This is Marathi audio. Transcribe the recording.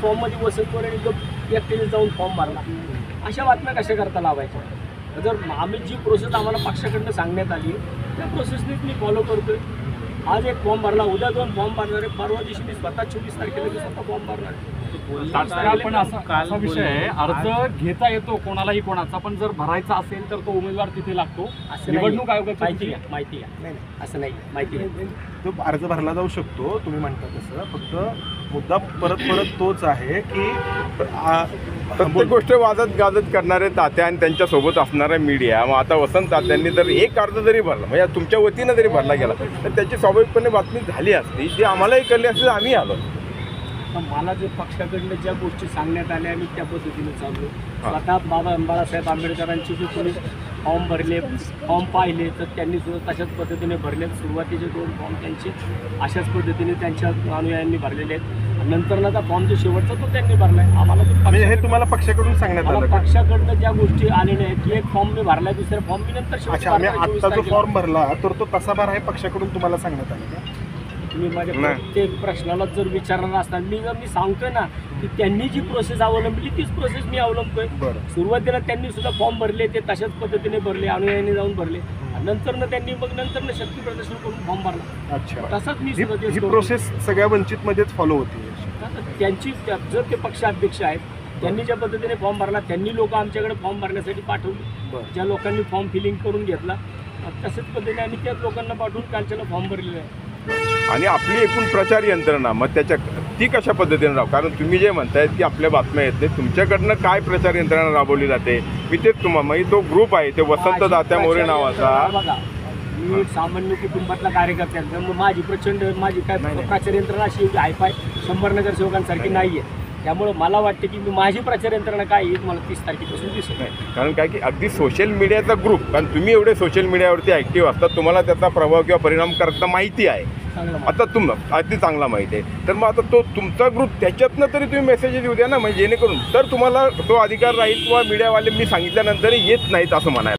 फॉर्ममध्ये वसंत मोरेने एकट्याने जाऊन फॉर्म भरला, अशा बातम्या कशा करता लावायच्या? जर आम्ही जी प्रोसेस आम्हाला पक्षाकडनं सांगण्यात आली त्या प्रोसेसनेच मी फॉलो करतोय. आज एक फॉर्म भरला, उद्या 2 फॉर्म भरणार आहे, परवा दिवशी मी स्वतः 24 तारखेला मी स्वतः फॉर्म भरणार आहे. पण असा विषय आहे, अर्ज घेता येतो कोणालाही कोणाचा, पण जर भरायचा असेल तर तो उमेदवार तिथे लागतो. निवडणूक आयोगाची माहिती घ्या. असं नाही, माहिती घ्या. तो अर्ज भरला जाऊ शकतो, तुम्ही म्हणता तसं. फक्त मुद्दा परत तोच आहे की प्रत्येक गोष्ट वाजत गाजत करणारे तात्या आणि त्यांच्यासोबत असणारा मीडिया. मग आता वसंत तात्यांनी जर एक अर्ज जरी भरला, म्हणजे तुमच्या वतीनं जरी भरला गेला, तर त्याची स्वाभाविकपणे बातमी झाली असती, जी आम्हालाही कळली असती, आम्ही आलो. मला जे पक्षाकडनं ज्या गोष्टी सांगण्यात आल्या मी त्या पद्धतीने चाललो. स्वतः बाळासाहेब आंबेडकरांचे जे कोणी फॉर्म भरले, फॉर्म पाहिले, तर त्यांनी सुद्धा तशाच पद्धतीने भरले. सुरुवातीचे 2 फॉर्म त्यांचे अशाच पद्धतीने त्यांच्या अनुयायांनी भरलेले आहेत. नंतर ना फॉर्म जो शेवटचा तो त्यांनी भरला आहे. आम्हाला हे तुम्हाला पक्षाकडून सांगण्यात आलं? पक्षाकडनं ज्या गोष्टी आलेल्या आहेत की एक फॉर्म मी भरला, दुसरा फॉर्म मी नंतर आता जो फॉर्म भरला तर तो तसा भर आहे पक्षाकडून तुम्हाला सांगण्यात आलं का? तुम्ही माझ्या प्रत्येक प्रश्नाला जर विचारणार असताना मी सांगतोय ना की त्यांनी जी प्रोसेस अवलंबली तीच प्रोसेस मी अवलंबतोय. सुरुवातीला त्यांनी सुद्धा फॉर्म भरले, ते तशाच पद्धतीने भरले, अनुयायांनी जाऊन भरले. नंतर त्यांनी नंतर शक्ती प्रदर्शन करून फॉर्म भरला. अच्छा, तसाच मी ही प्रोसेस सगळ्या वंचितमध्येच फॉलो होती. त्यांची जर ते पक्षाध्यक्ष आहेत, त्यांनी ज्या पद्धतीने फॉर्म भरला, त्यांनी लोक आमच्याकडे फॉर्म भरण्यासाठी पाठवले. ज्या लोकांनी फॉर्म फिलिंग करून घेतला तशाच पद्धतीने आम्ही त्याच लोकांना पाठवून कालच्याला फॉर्म भरलेला आहे. आणि आपली एकूण प्रचार यंत्रणा मग ती कशा पद्धतीने राहू? कारण तुम्ही जे म्हणतायत की आपल्या बातम्या येत नाही, तुमच्याकडनं काय प्रचार यंत्रणा राबवली जाते? मी तेच तुम्हाला, म्हणजे तो ग्रुप आहे ते वसंत तात्या मोरे नावाचा. बघा, मी सामान्य कुटुंबातला कार्यकर्ता आहे, माझी काय प्रचार यंत्रणा अशी एवढी हायफाय 100 नगरसेवकांसारखी नाही आहे. त्यामुळे मला वाटतं की माझी प्रचार यंत्रणा काय येईल मला 30 तारखेपासून दिसत नाही. कारण काय की अगदी सोशल मीडियाचा ग्रुप, कारण तुम्ही एवढे सोशल मीडियावरती ॲक्टिव्ह असतात, तुम्हाला त्याचा प्रभाव किंवा परिणाम करता माहिती आहे. आता अगदी चांगला माहिती आहे. तर मग आता तो तुमचा ग्रुप, त्याच्यातनं तरी तुम्ही मेसेज देऊ द्या ना, म्हणजे जेणेकरून तर तुम्हाला तो अधिकार राहील किंवा मीडियावाले मी सांगितल्यानंतर येत नाहीत असं म्हणायला.